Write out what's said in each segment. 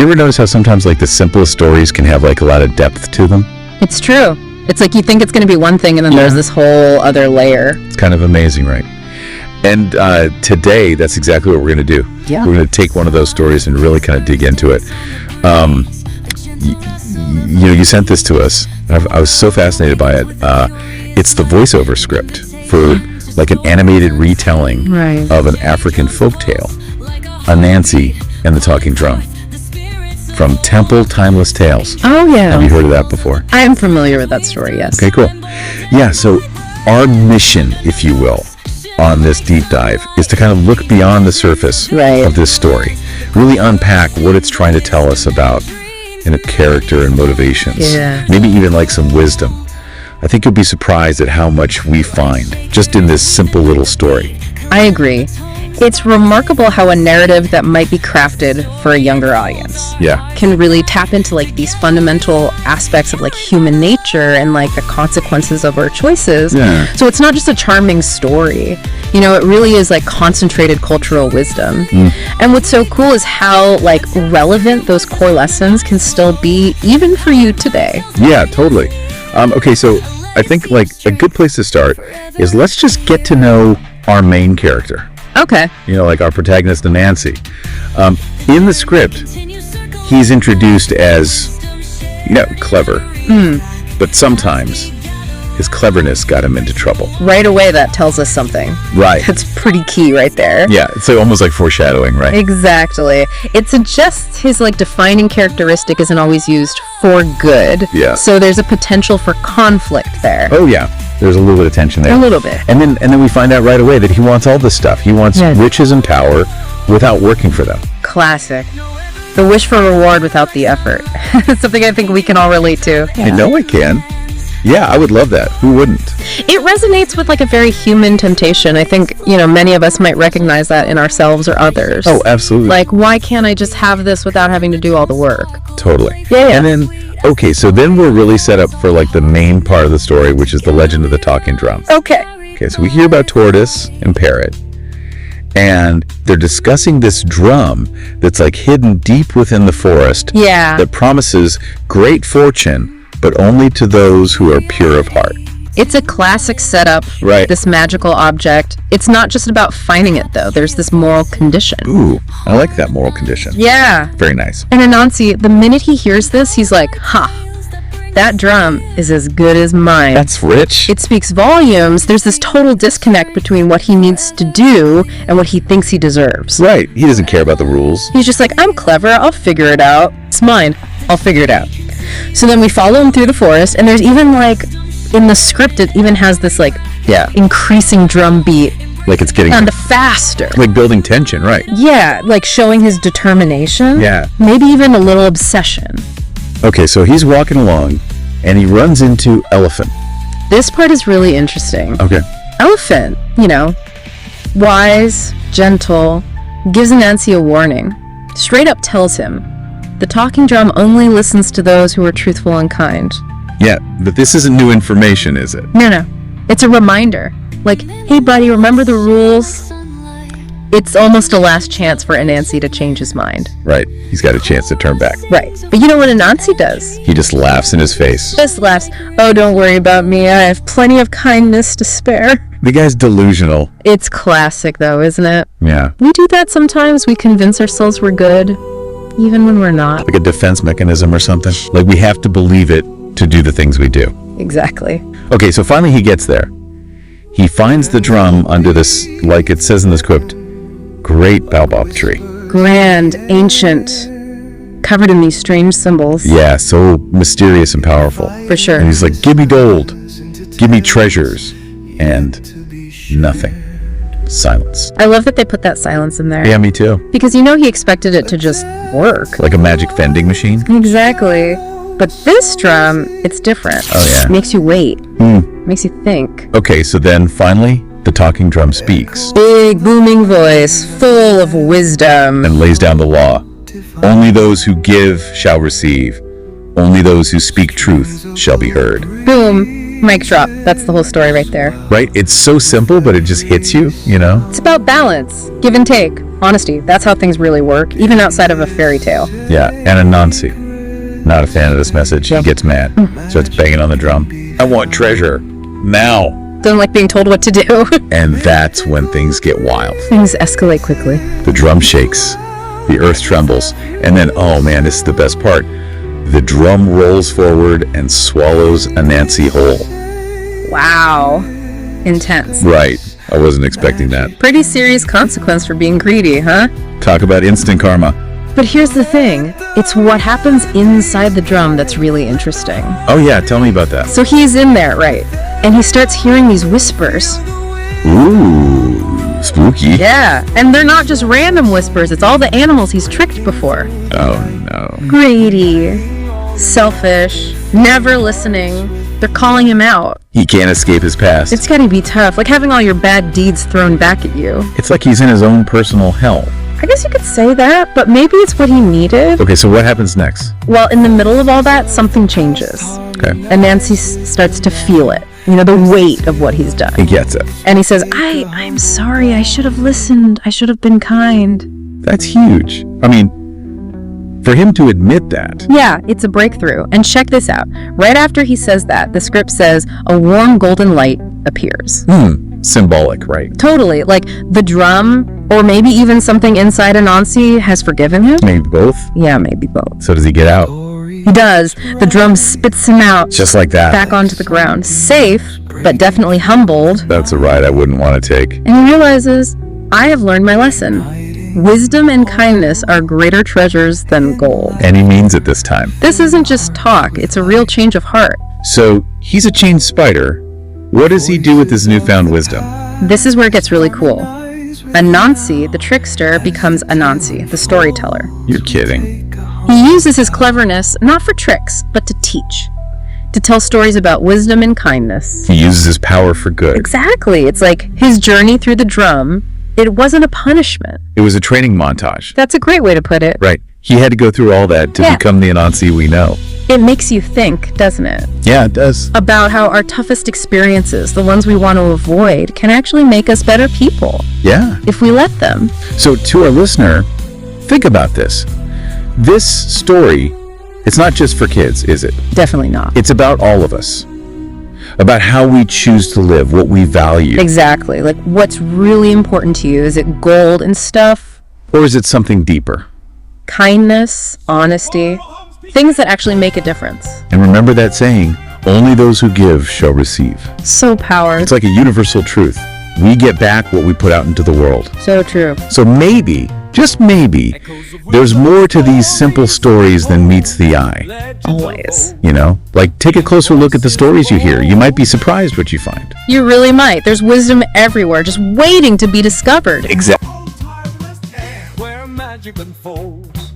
You ever notice how sometimes like the simplest stories can have like a lot of depth to them? It's true. It's like you think it's going to be one thing and then there's this whole other layer. It's kind of amazing, right? And today, that's exactly what we're going to do. Yeah. We're going to take one of those stories and really kind of dig into it. You sent this to us. I was so fascinated by it. It's the voiceover script for like an animated retelling of an African folktale, Anansi and the Talking Drum, from Temple Timeless Tales. Oh, yeah. Have you heard of that before? I am familiar with that story, yes. Okay, cool. Yeah, so our mission, if you will, on this deep dive is to kind of look beyond the surface of this story, really unpack what it's trying to tell us about character and motivations, maybe even like some wisdom. I think you'll be surprised at how much we find just in this simple little story. I agree. It's remarkable how a narrative that might be crafted for a younger audience can really tap into like these fundamental aspects of like human nature and like the consequences of our choices. So it's not just a charming story, it really is like concentrated cultural wisdom. And what's so cool is how like relevant those core lessons can still be even for you today. Yeah, totally. Okay, so I think like a good place to start is let's just get to know our main character. Okay. Like our protagonist, Anansi. In the script, he's introduced as, clever. But sometimes his cleverness got him into trouble. Right away, that tells us something. Right. That's pretty key right there. Yeah, it's almost like foreshadowing, right? Exactly. It suggests his like defining characteristic isn't always used for good. Yeah. So there's a potential for conflict there. Oh, yeah. There's a little bit of tension there. A little bit. And then we find out right away that he wants all this stuff. He wants riches and power without working for them. Classic. The wish for reward without the effort. It's something I think we can all relate to. I know I can. Yeah, I would love that. Who wouldn't? It resonates with like a very human temptation. I think, many of us might recognize that in ourselves or others. Oh, absolutely. Like, why can't I just have this without having to do all the work? Totally. Yeah. And then, okay, so then we're really set up for like the main part of the story, which is the legend of the talking drum. Okay, so we hear about Tortoise and Parrot, and they're discussing this drum that's like hidden deep within the forest. Yeah. That promises great fortune, but only to those who are pure of heart. It's a classic setup, this magical object. It's not just about finding it, though. There's this moral condition. Ooh, I like that moral condition. Yeah. Very nice. And Anansi, the minute he hears this, he's like, that drum is as good as mine. That's rich. It speaks volumes. There's this total disconnect between what he needs to do and what he thinks he deserves. Right. He doesn't care about the rules. He's just like, I'm clever. I'll figure it out. It's mine. I'll figure it out. So then we follow him through the forest, and there's even like in the script it even has this like increasing drum beat, like it's getting and faster, like building tension, right? Yeah, like showing his determination, maybe even a little obsession. Okay, so he's walking along and he runs into Elephant. This part is really interesting. Okay. Elephant, wise, gentle, gives Anansi a warning, straight up tells him the talking drum only listens to those who are truthful and kind. Yeah, but this isn't new information, is it? No. It's a reminder. Like, hey, buddy, remember the rules? It's almost a last chance for Anansi to change his mind. Right. He's got a chance to turn back. Right. But you know what Anansi does? He just laughs in his face. Just laughs. Oh, don't worry about me. I have plenty of kindness to spare. The guy's delusional. It's classic, though, isn't it? Yeah. We do that sometimes. We convince ourselves we're good, even when we're not. Like a defense mechanism or something. Like we have to believe it to do the things we do. Exactly. Okay, so finally he gets there. He finds the drum under this, like it says in the script, great baobab tree. Grand, ancient, covered in these strange symbols. Yeah, so mysterious and powerful. For sure. And he's like, give me gold, give me treasures, and nothing. Silence. I love that they put that silence in there. Yeah, me too. Because he expected it to just work. Like a magic vending machine? Exactly. But this drum, it's different. Oh, yeah. It makes you wait. Makes you think. Okay, so then finally, the talking drum speaks. Big, booming voice, full of wisdom. And lays down the law. Only those who give shall receive. Only those who speak truth shall be heard. Boom. Mic drop. That's the whole story right there. Right? It's so simple, but it just hits you, you know? It's about balance, give and take, honesty. That's how things really work, even outside of a fairy tale. Yeah, and Anansi. Not a fan of this message. He gets mad. Starts banging on the drum. I want treasure. Now. Doesn't like being told what to do. And that's when things get wild. Things escalate quickly. The drum shakes. The earth trembles. And then, oh man, this is the best part. The drum rolls forward and swallows Anansi whole. Wow. Intense. Right. I wasn't expecting that. Pretty serious consequence for being greedy, huh? Talk about instant karma. But here's the thing. It's what happens inside the drum that's really interesting. Oh yeah, tell me about that. So he's in there, right? And he starts hearing these whispers. Ooh, spooky. Yeah, and they're not just random whispers. It's all the animals he's tricked before. Oh no. Greedy, selfish, never listening. They're calling him out. He can't escape his past. It's gotta be tough, like having all your bad deeds thrown back at you. It's like he's in his own personal hell. I guess you could say that, but maybe it's what he needed. Okay, so what happens next? Well, in the middle of all that, something changes. Okay. And Nancy starts to feel it. You know, the weight of what he's done. He gets it. And he says, I'm sorry. I should have listened. I should have been kind. That's huge. I mean, for him to admit that. Yeah, it's a breakthrough. And check this out. Right after he says that, the script says a warm golden light appears. Symbolic, right? Totally. Like the drum, or maybe even something inside Anansi has forgiven him. Maybe both? Yeah, maybe both. So does he get out? He does. The drum spits him out. Just like that. Back onto the ground. Safe, but definitely humbled. That's a ride I wouldn't want to take. And he realizes, I have learned my lesson. Wisdom and kindness are greater treasures than gold. And he means it this time. This isn't just talk. It's a real change of heart. So, he's a chained spider. What does he do with his newfound wisdom? This is where it gets really cool. Anansi, the trickster, becomes Anansi, the storyteller. You're kidding. He uses his cleverness not for tricks, but to teach. To tell stories about wisdom and kindness. He uses his power for good. Exactly. It's like his journey through the drum. It wasn't a punishment. It was a training montage. That's a great way to put it. Right. He had to go through all that to become the Anansi we know. It makes you think, doesn't it? Yeah, it does. About how our toughest experiences, the ones we want to avoid, can actually make us better people. Yeah. If we let them. So to our listener, think about this. This story, it's not just for kids, is it? Definitely not. It's about all of us. About how we choose to live, what we value. Exactly. Like what's really important to you. Is it gold and stuff? Or is it something deeper? Kindness, honesty, things that actually make a difference. And remember that saying, only those who give shall receive. So powerful. It's like a universal truth. We get back what we put out into the world. So true. So maybe, just maybe, there's more to these simple stories than meets the eye. Always. You know, like take a closer look at the stories you hear. You might be surprised what you find. You really might. There's wisdom everywhere, just waiting to be discovered. Exactly. Where magic unfolds,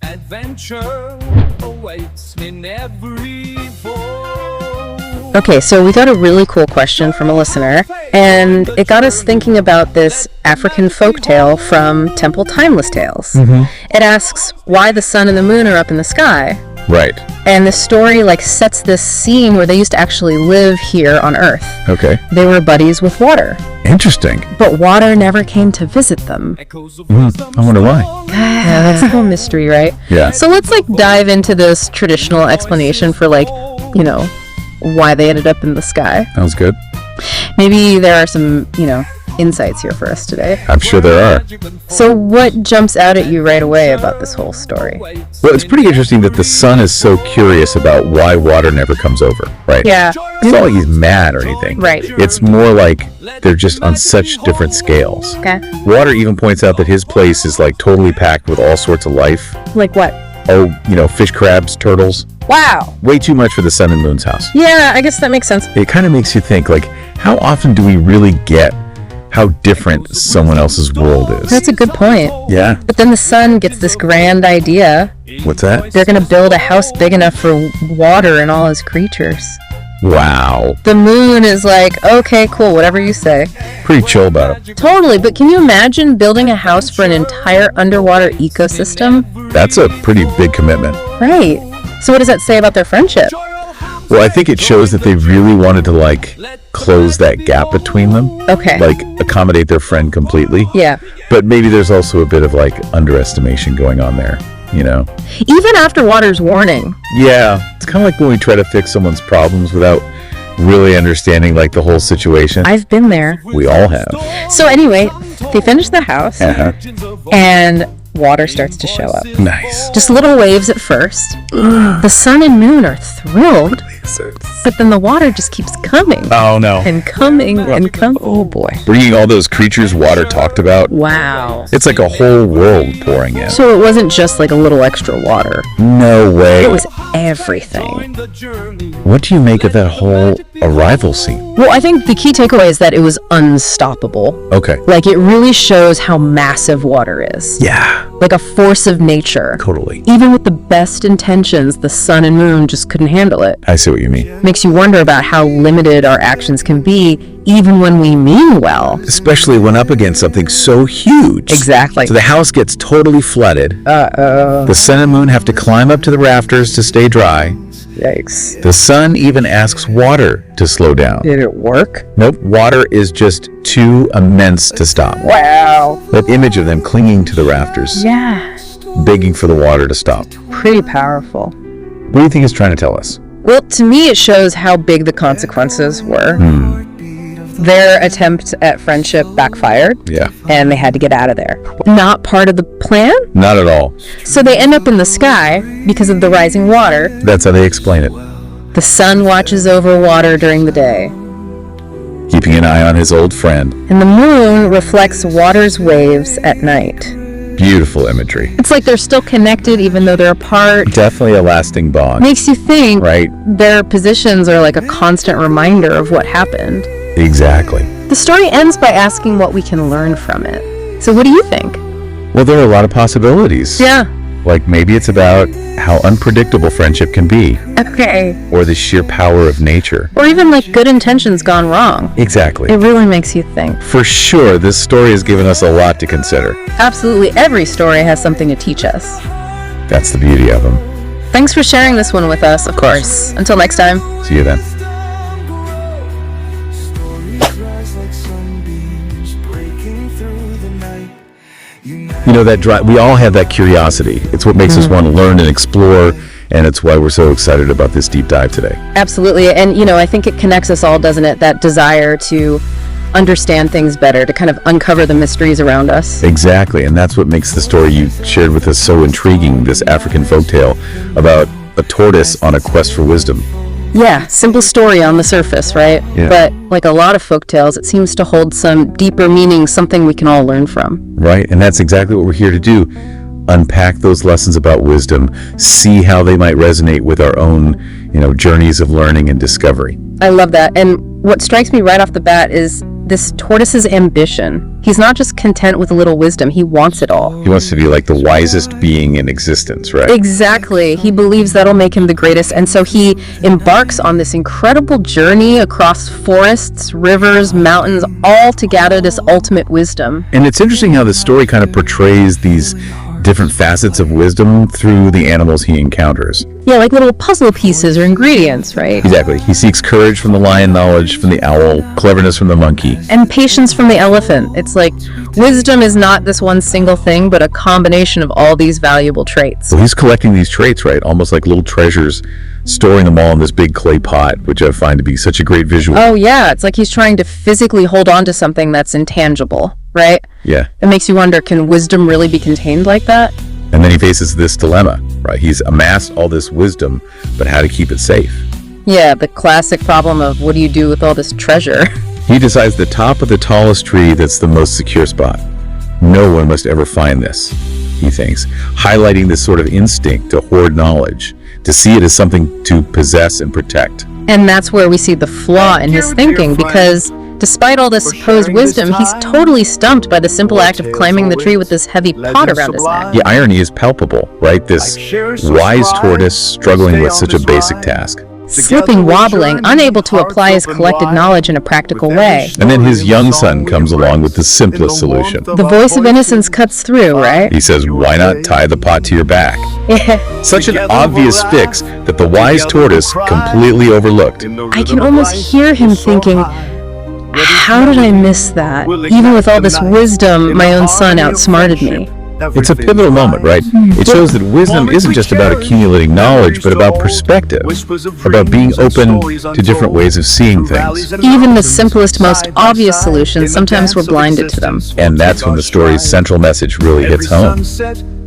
adventure awaits in every fold. Okay, so we got a really cool question from a listener, and it got us thinking about this African folktale from Temple Timeless Tales. It asks why the sun and the moon are up in the sky. Right. And the story sets this scene where they used to actually live here on Earth. Okay. They were buddies with water. Interesting. But water never came to visit them. I wonder why. Yeah, that's a whole mystery, right? Yeah. So let's dive into this traditional explanation for why they ended up in the sky. Sounds good. Maybe there are some, insights here for us today. I'm sure there are. So what jumps out at you right away about this whole story? Well, it's pretty interesting that the sun is so curious about why water never comes over, right? Yeah. It's not like he's mad or anything. Right. It's more like they're just on such different scales. Okay. Water even points out that his place is totally packed with all sorts of life. Like what? Oh, fish, crabs, turtles. Wow. Way too much for the sun and moon's house. Yeah, I guess that makes sense. It kind of makes you think, how often do we really get how different someone else's world is? That's a good point. Yeah. But then the sun gets this grand idea. What's that? They're going to build a house big enough for water and all his creatures. Wow. The moon is okay, cool, whatever you say. Pretty chill about it. Totally, but can you imagine building a house for an entire underwater ecosystem? That's a pretty big commitment. Right. So what does that say about their friendship? Well, I think it shows that they really wanted to, like, close that gap between them. Okay. Like, accommodate their friend completely. Yeah. But maybe there's also a bit of, like, underestimation going on there, you know? Even after Water's warning. Yeah. It's kind of like when we try to fix someone's problems without really understanding, like, the whole situation. I've been there. We all have. So anyway, they finish the house, and water starts to show up. Nice. Just little waves at first. The sun and moon are thrilled, but then the water just keeps coming. Oh, no. And coming and coming. Oh, boy. Bringing all those creatures Water talked about. Wow. It's like a whole world pouring in. So it wasn't just like a little extra water. No way. It was everything. What do you make of that whole arrival scene? Well, I think the key takeaway is that it was unstoppable. Okay. Like, it really shows how massive water is. Yeah. Like a force of nature. Totally. Even with the best intentions, the sun and moon just couldn't handle it. I see what you mean. Makes you wonder about how limited our actions can be, even when we mean well. Especially when up against something so huge. Exactly. So the house gets totally flooded. The sun and moon have to climb up to the rafters to stay dry. Yikes. The sun even asks water to slow down. Did it work? Nope, water is just too immense to stop. Wow. That image of them clinging to the rafters, Yeah. begging for the water to stop. Pretty powerful. What do you think it's trying to tell us? Well, to me, it shows how big the consequences were. Their attempt at friendship backfired. Yeah. And they had to get out of there. Not part of the plan? Not at all. So they end up in the sky because of the rising water. That's how they explain it. The sun watches over water during the day, Keeping an eye on his old friend. and the moon reflects water's waves at night. Beautiful imagery. It's like they're still connected even though they're apart. Definitely a lasting bond. Makes you think Right. their positions are like a constant reminder of what happened. Exactly. The story ends by asking what we can learn from it. So what do you think? Well, there are a lot of possibilities. Yeah. Like maybe it's about how unpredictable friendship can be, Okay. or the sheer power of nature. Or even like good intentions gone wrong. Exactly. It really makes you think. For sure, this story has given us a lot to consider. Absolutely every story has something to teach us. That's the beauty of them. Thanks for sharing this one with us, of course. Until next time. See you then. You know, we all have that curiosity. It's what makes us want to learn and explore, and it's why we're so excited about this deep dive today. Absolutely. And, I think it connects us all, doesn't it? That desire to understand things better, to kind of uncover the mysteries around us. Exactly, and that's what makes the story you shared with us so intriguing, this African folktale about a tortoise on a quest for wisdom. Yeah, simple story on the surface, right? Yeah. But like a lot of folktales, it seems to hold some deeper meaning, something we can all learn from. Right, and that's exactly what we're here to do. Unpack those lessons about wisdom, see how they might resonate with our own, journeys of learning and discovery. I love that. And what strikes me right off the bat is this tortoise's ambition. He's not just content with a little wisdom, he wants it all. He wants to be like the wisest being in existence, right? Exactly. He believes that'll make him the greatest, and so he embarks on this incredible journey across forests, rivers, mountains, all to gather this ultimate wisdom. And it's interesting how the story kind of portrays these different facets of wisdom through the animals he encounters. Yeah, like little puzzle pieces or ingredients, right? Exactly. He seeks courage from the lion, knowledge from the owl, cleverness from the monkey. And patience from the elephant. It's like wisdom is not this one single thing, but a combination of all these valuable traits. So he's collecting these traits, right? Almost like little treasures, storing them all in this big clay pot, which I find to be such a great visual. Oh, yeah. It's like he's trying to physically hold on to something that's intangible, right? Yeah. It makes you wonder, can wisdom really be contained like that? And then he faces this dilemma, right? He's amassed all this wisdom, but how to keep it safe. Yeah, the classic problem of what do you do with all this treasure? He decides the top of the tallest tree that's the most secure spot. No one must ever find this, he thinks, highlighting this sort of instinct to hoard knowledge, to see it as something to possess and protect. And that's where we see the flaw in his thinking, because despite all this supposed wisdom, he's totally stumped by the simple act of climbing the tree with this heavy pot around his neck. The irony is palpable, right? This wise tortoise struggling with such a basic task. Slipping, wobbling, unable to apply his collected knowledge in a practical way. And then his young son comes along with the simplest solution. The voice of innocence cuts through, right? He says, why not tie the pot to your back? Such an obvious fix that the wise tortoise completely overlooked. I can almost hear him thinking, how did I miss that? Even with all this wisdom, my own son outsmarted me. It's a pivotal moment, right? It shows that wisdom isn't just about accumulating knowledge, but about perspective, about being open to different ways of seeing things. Even the simplest, most obvious solutions, sometimes we're blinded to them. And that's when the story's central message really hits home.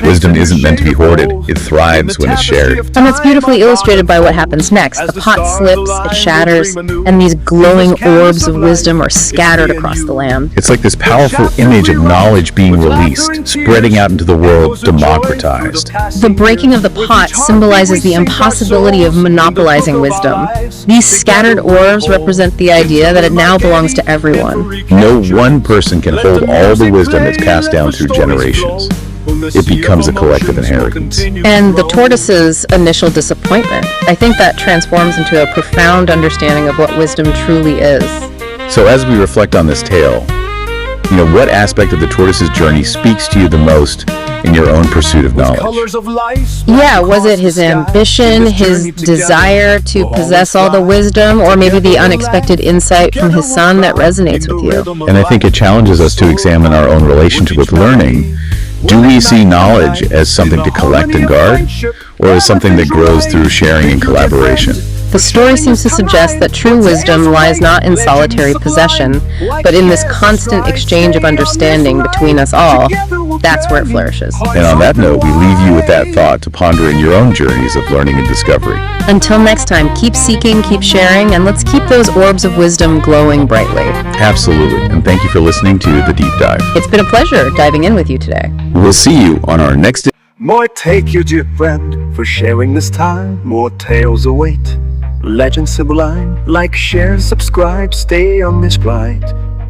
Wisdom isn't meant to be hoarded. It thrives when it's shared. And it's beautifully illustrated by what happens next. The pot slips, it shatters, and these glowing orbs of wisdom are scattered across the land. It's like this powerful image of knowledge being released, spreading out into the world, democratized. The breaking of the pot symbolizes the impossibility of monopolizing wisdom. These scattered orbs represent the idea that it now belongs to everyone. No one person can hold all the wisdom that's passed down through generations. It becomes a collective inheritance. And the tortoise's initial disappointment, I think that transforms into a profound understanding of what wisdom truly is. So as we reflect on this tale, what aspect of the tortoise's journey speaks to you the most in your own pursuit of knowledge? Yeah, was it his ambition, his desire to possess all the wisdom, or maybe the unexpected insight from his son that resonates with you? And I think it challenges us to examine our own relationship with learning. Do we see knowledge as something to collect and guard, or as something that grows through sharing and collaboration? The story seems to suggest that true wisdom lies not in solitary possession, but in this constant exchange of understanding between us all. That's where it flourishes. And on that note, we leave you with that thought to ponder in your own journeys of learning and discovery. Until next time, keep seeking, keep sharing, and let's keep those orbs of wisdom glowing brightly. Absolutely. And thank you for listening to The Deep Dive. It's been a pleasure diving in with you today. We'll see you on our next... More take you, dear friend, for sharing this time. More tales await. Legends sublime. Like, share, subscribe, stay on this ride.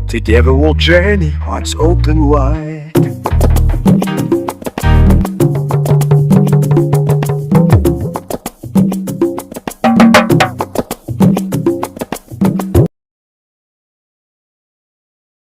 Together we'll journey, hearts open wide.